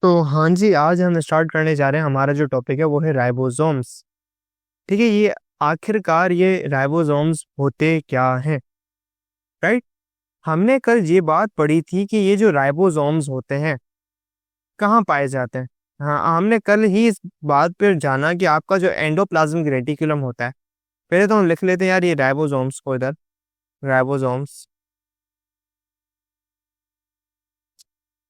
तो हाँ जी, आज हम स्टार्ट करने जा रहे हैं। हमारा जो टॉपिक है वो है राइबोसोम्स। ठीक है, ये आखिरकार ये राइबोसोम्स होते क्या हैं, राइट। हमने कल ये बात पढ़ी थी कि ये जो राइबोसोम्स होते हैं कहाँ पाए जाते हैं। हाँ, हमने कल ही इस बात पर जाना कि आपका जो एंडोप्लाज्मिक रेटिकुलम होता है, पहले तो हम लिख लेते हैं यार ये राइबोसोम्स को इधर। राइबोसोम्स,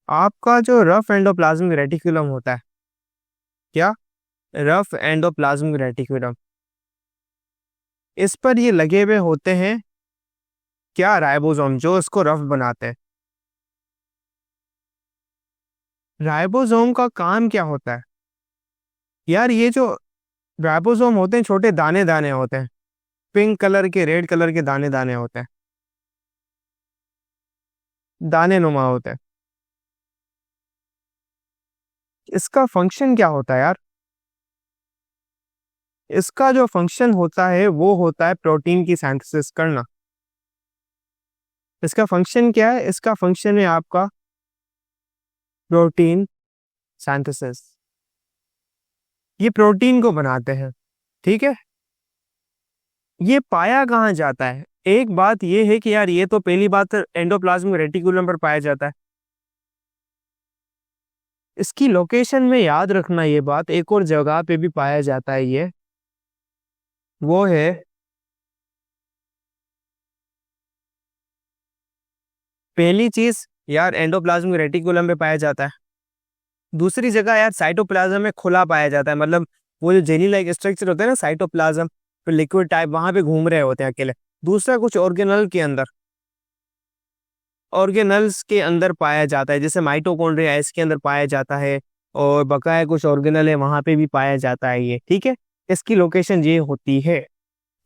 आपका जो रफ एंडोप्लाज्मिक रेटिकुलम होता है, क्या, रफ एंडोप्लाज्मिक रेटिकुलम, इस पर ये लगे हुए होते हैं क्या, राइबोसोम जो इसको रफ बनाते हैं। राइबोसोम का काम क्या होता है यार, ये जो राइबोसोम होते हैं छोटे दाने दाने होते हैं, पिंक कलर के रेड कलर के दाने दाने होते हैं, दाने नुमा होते हैं। इसका फंक्शन क्या होता है यार, इसका जो फंक्शन होता है वो होता है प्रोटीन की सिंथेसिस करना। इसका फंक्शन क्या है, इसका फंक्शन है आपका प्रोटीन सिंथेसिस। ये प्रोटीन को बनाते हैं, ठीक है। ये पाया कहाँ जाता है, एक बात ये है कि यार ये तो पहली बात एंडोप्लाज्मिक रेटिकुलम पर पाया जाता है। इसकी लोकेशन में याद रखना ये बात, एक और जगह पे भी पाया जाता है ये, वो है पहली चीज यार एंडोप्लाज्मिक रेटिकुलम पे पाया जाता है। दूसरी जगह यार साइटोप्लाज्म में खुला पाया जाता है, मतलब वो जो जेली लाइक स्ट्रक्चर होता है ना साइटोप्लाज्म, तो लिक्विड टाइप वहां पे घूम रहे होते हैं अकेले। दूसरा कुछ ऑर्गेनल के अंदर, ऑर्गेनल्स के अंदर पाया जाता है, जैसे माइटोकॉन्ड्रिया इसके अंदर पाया जाता है, और बकाया कुछ ऑर्गेनल है वहां पे भी पाया जाता है ये, ठीक है। इसकी लोकेशन ये होती है।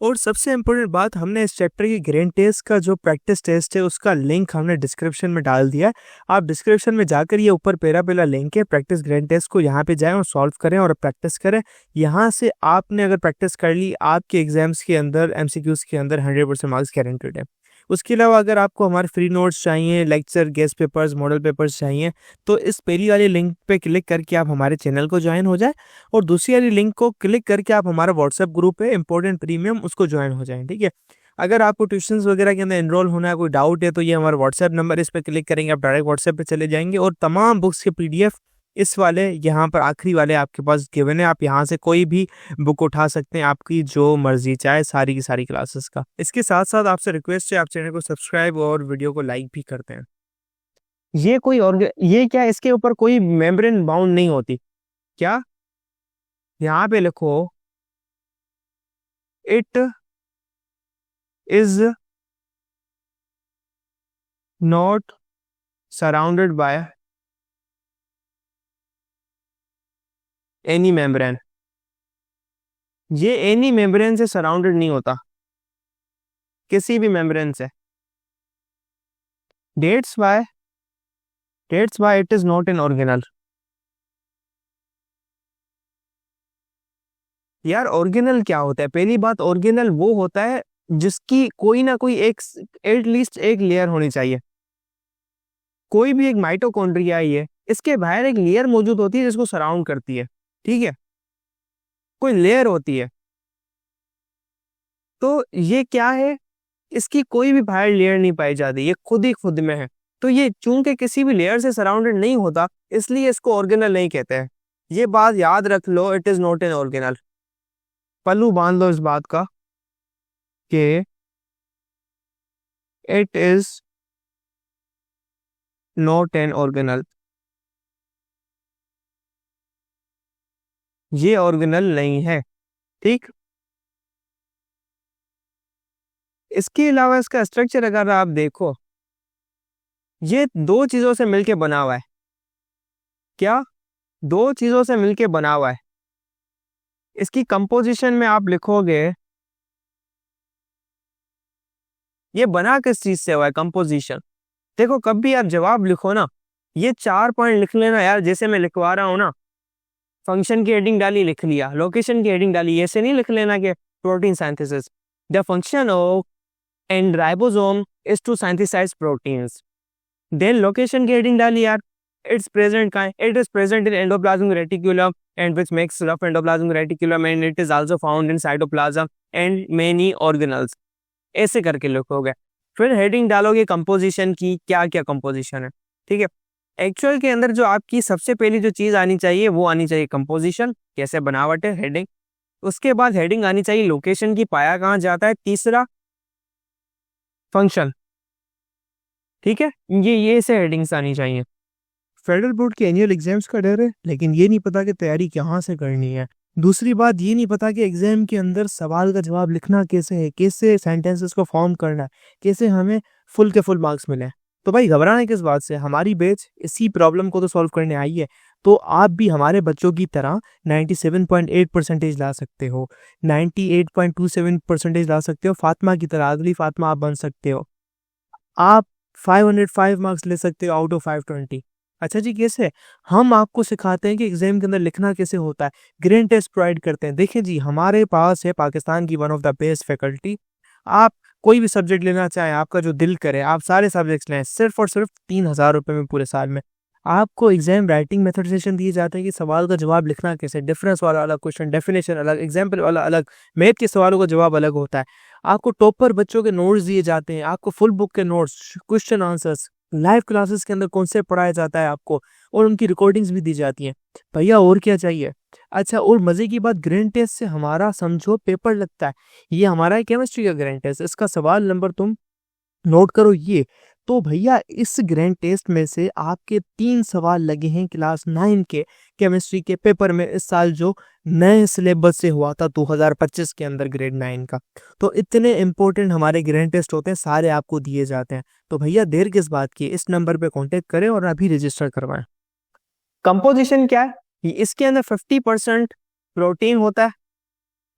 और सबसे इम्पोर्टेंट बात, हमने इस चैप्टर की ग्रेन टेस्ट का जो प्रैक्टिस टेस्ट है उसका लिंक हमने डिस्क्रिप्शन में डाल दिया है। आप डिस्क्रिप्शन में जाकर ये ऊपर पेरा पेला लिंक है, प्रैक्टिस ग्रेन टेस्ट को यहाँ पे जाएं और सॉल्व करें और प्रैक्टिस करें। यहाँ से आपने अगर प्रैक्टिस कर ली, आपके एग्जाम्स के अंदर एमसीक्यूज के अंदर 100% मार्क्स गारंटेड है। उसके अलावा अगर आपको हमारे फ्री नोट्स चाहिए, lecture, guest papers, model papers चाहिए, तो इस पहली वाली लिंक पे क्लिक करके आप हमारे चैनल को ज्वाइन हो जाए, और दूसरी वाली लिंक को क्लिक करके आप हमारा व्हाट्सएप ग्रुप है इंपॉर्टेंट प्रीमियम, उसको ज्वाइन हो जाएं, ठीक है। अगर आपको ट्यूशंस वगैरह के अंदर एनरोल होना है, कोई डाउट है, तो ये हमारा व्हाट्सएप नंबर, इस पर क्लिक करेंगे आप डायरेक्ट व्हाट्सएप पे चले जाएंगे, और तमाम बुक्स के पीडीएफ इस वाले यहाँ पर आखिरी वाले आपके पास गिवन है। आप यहाँ से कोई भी बुक उठा सकते हैं, आपकी जो मर्जी चाहे, सारी की सारी क्लासेस का। इसके साथ साथ आपसे रिक्वेस्ट है, आप चैनल को सब्सक्राइब और वीडियो को लाइक भी करते हैं। ये कोई और ये क्या, इसके ऊपर कोई मेम्ब्रेन बाउंड नहीं होती क्या, यहाँ पे लिखो it is not surrounded by any membrane. ये एनी मेम्ब्रेन से सराउंडेड नहीं होता, किसी भी मेम्ब्रेन से। That's why, that's why it is not an organelle. यार ऑर्गेनल क्या होता है, पहली बात ऑर्गेनल वो होता है जिसकी कोई ना कोई एक, एटलीस्ट एक लेयर होनी चाहिए। कोई भी एक माइटोकॉन्ड्रिया ही है, इसके बाहर एक लेयर मौजूद होती है जिसको सराउंड करती है, ठीक है। कोई लेयर होती है, तो ये क्या है, इसकी कोई भी बाहर लेयर नहीं पाई जाती, ये खुद ही खुद में है। तो ये चूंकि किसी भी लेयर से सराउंडेड नहीं होता, इसलिए इसको ऑर्गेनल नहीं कहते हैं। ये बात याद रख लो, it is not an organelle. पल्लू बांध लो इस बात का कि it is not an organelle, ये ऑर्गेनल नहीं है, ठीक। इसके अलावा इसका स्ट्रक्चर अगर आप देखो, ये दो चीजों से मिलके बना हुआ है। क्या, दो चीजों से मिलके बना हुआ है। इसकी कंपोजिशन में आप लिखोगे, ये बना किस चीज से हुआ है, कंपोजिशन। देखो कभी आप जवाब लिखो ना, ये 4 पॉइंट लिख लेना यार, जैसे मैं लिखवा रहा हूं ना। फंक्शन की हेडिंग डाली, लिख लिया, लोकेशन की हेडिंग डाली, ऐसे नहीं लिख लेना कि protein synthesis, the function of and ribosome is to synthesize proteins, then location की हेडिंग डाली यार, It's present kind. It is present in endoplasmic reticulum and which makes rough endoplasmic reticulum and it is also found in cytoplasm and many organelles. ऐसे करके लिखोगे। फिर heading डालोगे composition की, क्या क्या कंपोजिशन है, ठीक है। एक्चुअल के अंदर जो आपकी सबसे पहली जो चीज आनी चाहिए वो आनी चाहिए कंपोजिशन, कैसे बनावट है, हेडिंग। उसके बाद हेडिंग आनी चाहिए लोकेशन की, पाया कहाँ जाता है। तीसरा फंक्शन, ठीक है। ये से हेडिंग्स आनी चाहिए। फेडरल बोर्ड के एनुअल एग्जाम्स का डर है, लेकिन ये नहीं पता कि तैयारी कहाँ से करनी है। दूसरी बात ये नहीं पता कि एग्जाम के अंदर सवाल का जवाब लिखना कैसे है, कैसे सेंटेंसेस को फॉर्म करना है, कैसे हमें फुल के फुल मार्क्स मिले। तो भाई घबराना किस बात से, हमारी बैच इसी प्रॉब्लम को तो सॉल्व करने आई है। तो आप भी हमारे बच्चों की तरह 97.8 परसेंटेज ला सकते हो, 98.27 परसेंटेज ला सकते हो, फातिमा की तरह, अगली फातिमा आप बन सकते हो। आप 505 मार्क्स ले सकते हो आउट ऑफ 520। अच्छा जी, कैसे? हम आपको सिखाते हैं कि एग्जाम के अंदर लिखना कैसे होता है, ग्रेड टेस्ट प्रोवाइड करते हैं। देखिए जी, हमारे पास है पाकिस्तान की one of the best faculty. आप कोई भी सब्जेक्ट लेना चाहें, आपका जो दिल करे, आप सारे सब्जेक्ट्स लें, सिर्फ और सिर्फ 3,000 रुपये में पूरे साल में। आपको एग्जाम राइटिंग मेथड सेशन दिए जाते हैं कि सवाल का जवाब लिखना कैसे, डिफरेंस वाला अलग क्वेश्चन, डेफिनेशन अलग, एग्जाम्पल वाला अलग, मैथ के सवालों का जवाब अलग होता है। आपको टॉपर बच्चों के नोट्स दिए जाते हैं, आपको फुल बुक के notes, question answers, live classes के अंदर कॉन्सेप्ट पढ़ाया जाता है आपको, और उनकी रिकॉर्डिंग्स भी दी जाती हैं। भैया और क्या चाहिए? अच्छा, और मजे की बात, ग्रैंड टेस्ट से हमारा समझो पेपर लगता है। ये हमारा है केमिस्ट्री का ग्रैंड टेस्ट, इसका सवाल नंबर तुम नोट करो ये। तो भैया इस ग्रैंड टेस्ट में से आपके 3 सवाल लगे हैं क्लास 9 के केमिस्ट्री के पेपर में, इस साल जो नए सिलेबस से हुआ था 2025 के अंदर ग्रेड 9 का। तो इतने इंपॉर्टेंट हमारे ग्रैंड टेस्ट होते हैं, सारे आपको दिए जाते हैं। तो भैया देर किस बात की, इस नंबर पे कांटेक्ट करें और अभी रजिस्टर करवाएं। कंपोजिशन क्या है? इसके अंदर 50% प्रोटीन होता है,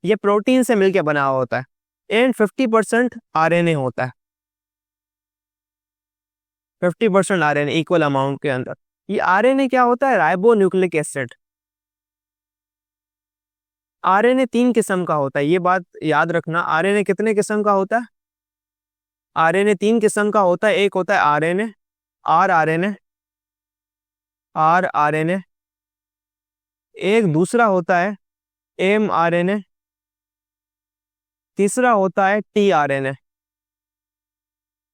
ये प्रोटीन से मिलकर बना हुआ होता है, एंड 50% आरएनए होता है। 50% आरएनए इक्वल अमाउंट के अंदर। ये आरएनए क्या होता है? Ribo nucleic acid. आरएनए 3 किस्म का होता है, ये बात याद रखना। आरएनए कितने किस्म का होता है? आरएनए 3 किस्म का होता है। एक होता है आरएनए, आरएनए, आरएनए। एक दूसरा होता है एमआरएनए, तीसरा होता है टीआरएनए।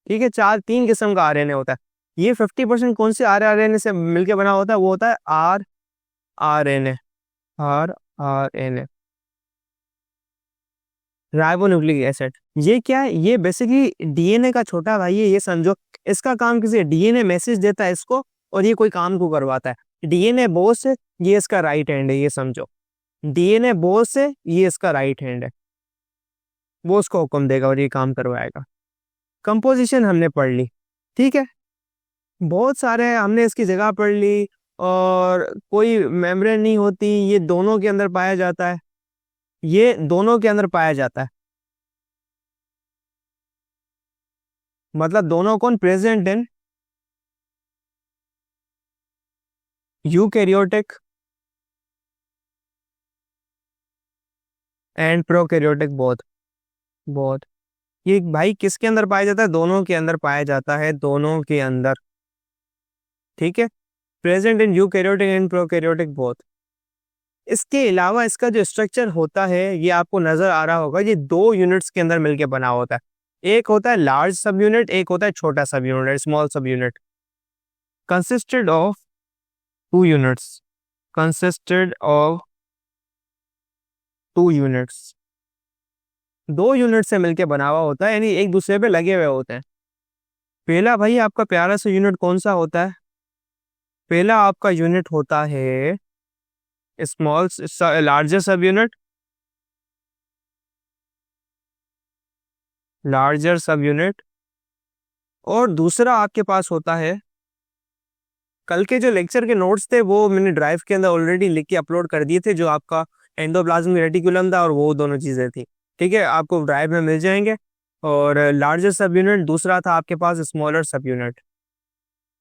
ठीक है, 3 किस्म का आरएनए होता है। ये 50% कौन से आरएनए से मिलके बना होता है? वो होता है आरएनए, आरएनए, राइबोन्यूक्लिक एसिड। ये क्या है? ये बेसिकली डीएनए का छोटा भाई है, ये समझो। इसका काम किसी डीएनए मैसेज देता है इसको, और ये कोई काम को करवाता है। डीएनए बॉस है, ये इसका राइट हैंड है, ये समझो। डीएनए बॉस है, ये इसका राइट हैंड है, वो उसको हुक्म देगा और ये काम करवाएगा। कंपोजिशन हमने पढ़ ली, ठीक है। बहुत सारे हमने इसकी जगह पढ़ ली, और कोई मेम्ब्रेन नहीं होती, ये दोनों के अंदर पाया जाता है, ये दोनों के अंदर पाया जाता है। मतलब दोनों कौन present in eukaryotic and prokaryotic both. Both ये भाई किसके अंदर पाया जाता है? दोनों के अंदर पाया जाता है, दोनों के अंदर, ठीक है। Present in eukaryotic and prokaryotic both. इसके अलावा इसका जो स्ट्रक्चर होता है, ये आपको नजर आ रहा होगा, ये 2 यूनिट्स के अंदर मिलके बना होता है। एक होता है लार्ज सब यूनिट, एक होता है छोटा सब यूनिट, स्मॉल सब unit. Consisted of 2 units, consisted of 2 units. 2 unit से मिलके बना हुआ होता है, यानी एक दूसरे पे लगे हुए होते हैं। पहला भाई आपका प्यारा सा यूनिट कौन सा होता है? पहला आपका यूनिट होता है स्मॉल लार्जर सब यूनिट, लार्जर सब यूनिट। और दूसरा आपके पास होता है, कल के जो लेक्चर के नोट्स थे वो मैंने ड्राइव के अंदर ऑलरेडी लिख के अपलोड कर दिए थे, जो आपका एंडोप्लाज्मिक रेटिकुलम था और वो दोनों चीजें थी, ठीक है, आपको ड्राइव में मिल जाएंगे। और लार्जर सब यूनिट, दूसरा था आपके पास स्मॉलर सब यूनिट।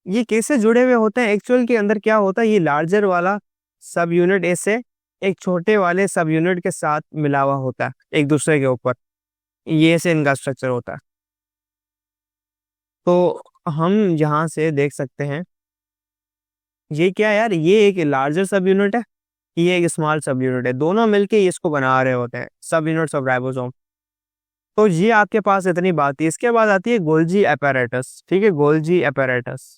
ये कैसे जुड़े हुए होते हैं? एक्चुअल के अंदर क्या होता है, ये लार्जर वाला सब यूनिट ऐसे एक छोटे वाले सब यूनिट के साथ मिला हुआ होता है एक दूसरे के ऊपर, ये ऐसे इनका स्ट्रक्चर होता है। तो हम यहाँ से देख सकते हैं ये क्या है यार, ये एक लार्जर सब यूनिट है, ये एक स्मॉल सब यूनिट है, दोनों मिलके इसको बना रहे होते हैं सब यूनिट्स ऑफ राइबोसोम। तो ये आपके पास इतनी बात है। इसके बाद आती है गोल्जी apparatus, ठीक है, गोल्जी apparatus।